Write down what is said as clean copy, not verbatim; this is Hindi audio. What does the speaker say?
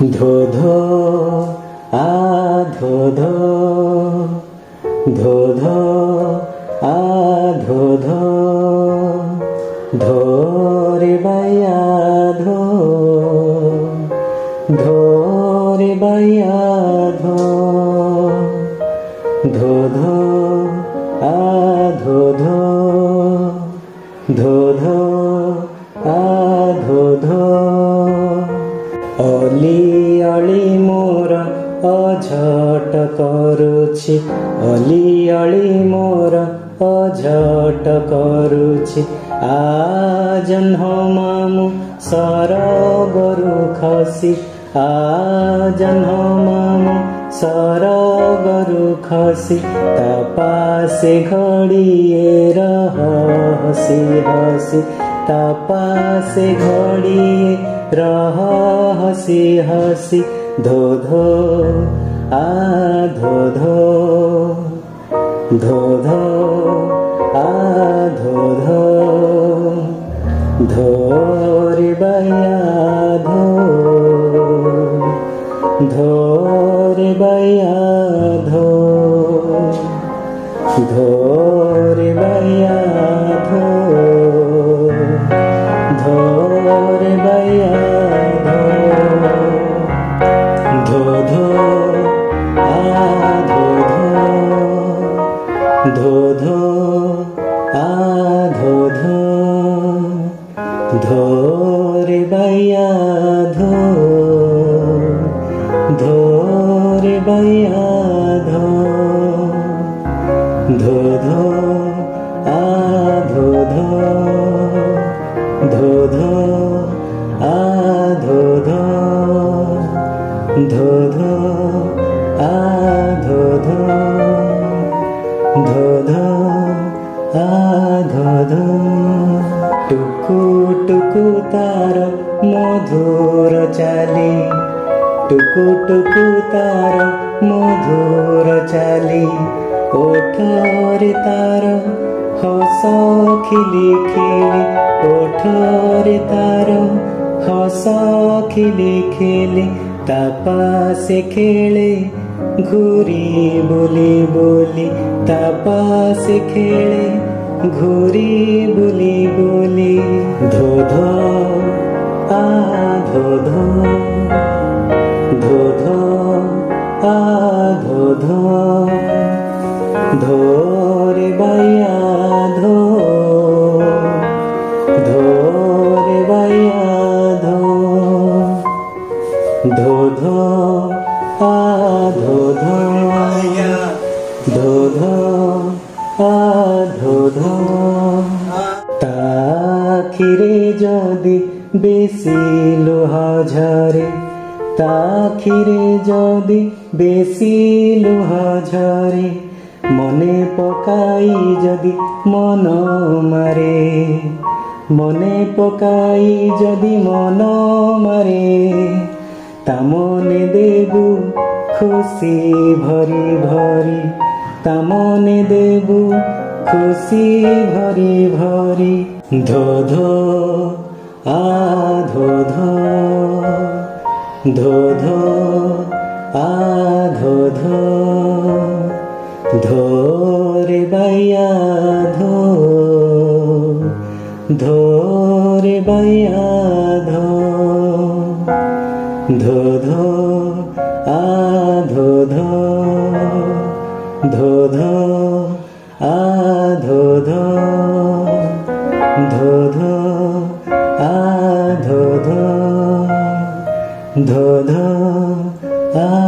धो धो आ धो धो धो धो आ धो धो धो रे भैया धो धो रे भैया धो धो धो आ धो धो धो धो आ धो धो अली अली मोर अझट करुछि अली अली मोर अझट करुछि आ जन्ह मामु सरगरु खसी आ जन्ह मामु सरगरु खसी ता पासे घड़िए रह हसी हसी ता पासे घड़िए रह हसी हसी धो धो आ धो धो धो धो आ धो धो धो रे भैया धो धो रे भैया धो धो रे भैया धो धो रे भैया धो धो धो आ धो धो धो धो आ धो धो धो रे भैया धो धो रे भैया धो धो धो आ धो धो धो धो आ धो धो धो धो आ धो धो धो धो आ धो धो टुकु टुकु तार मधुर चाली टुकु टुकु तार मधुर चाली ओठरे तार हस खिली खिली ओठरे तार हस खिली खिली ता पासे खेले घूरी बोली बोली ता पासे खेले घूरी बोली बोली धो धो आ धो धो धो धो आ धो धो धो रे भैया धो धो रे भैया धो धो धो आ धो धो धो धो आ धो धो ताखिरे जदि बेसी लुहा झरे ताखिरे जदि बेसी लुहा झरे मने पकाई जदि मन मारे मने पकाई जदि मन मारे ता मने देबु खुशी भरी भरी ता मने देबु खुशी भरी भरी धो धो आ धो धो धो धो आ धो धो धो रे भैया धो धो रे भैया धो धो धो आ धो धो धो धो आ धो धो धो धो आ धो धो धो धो आ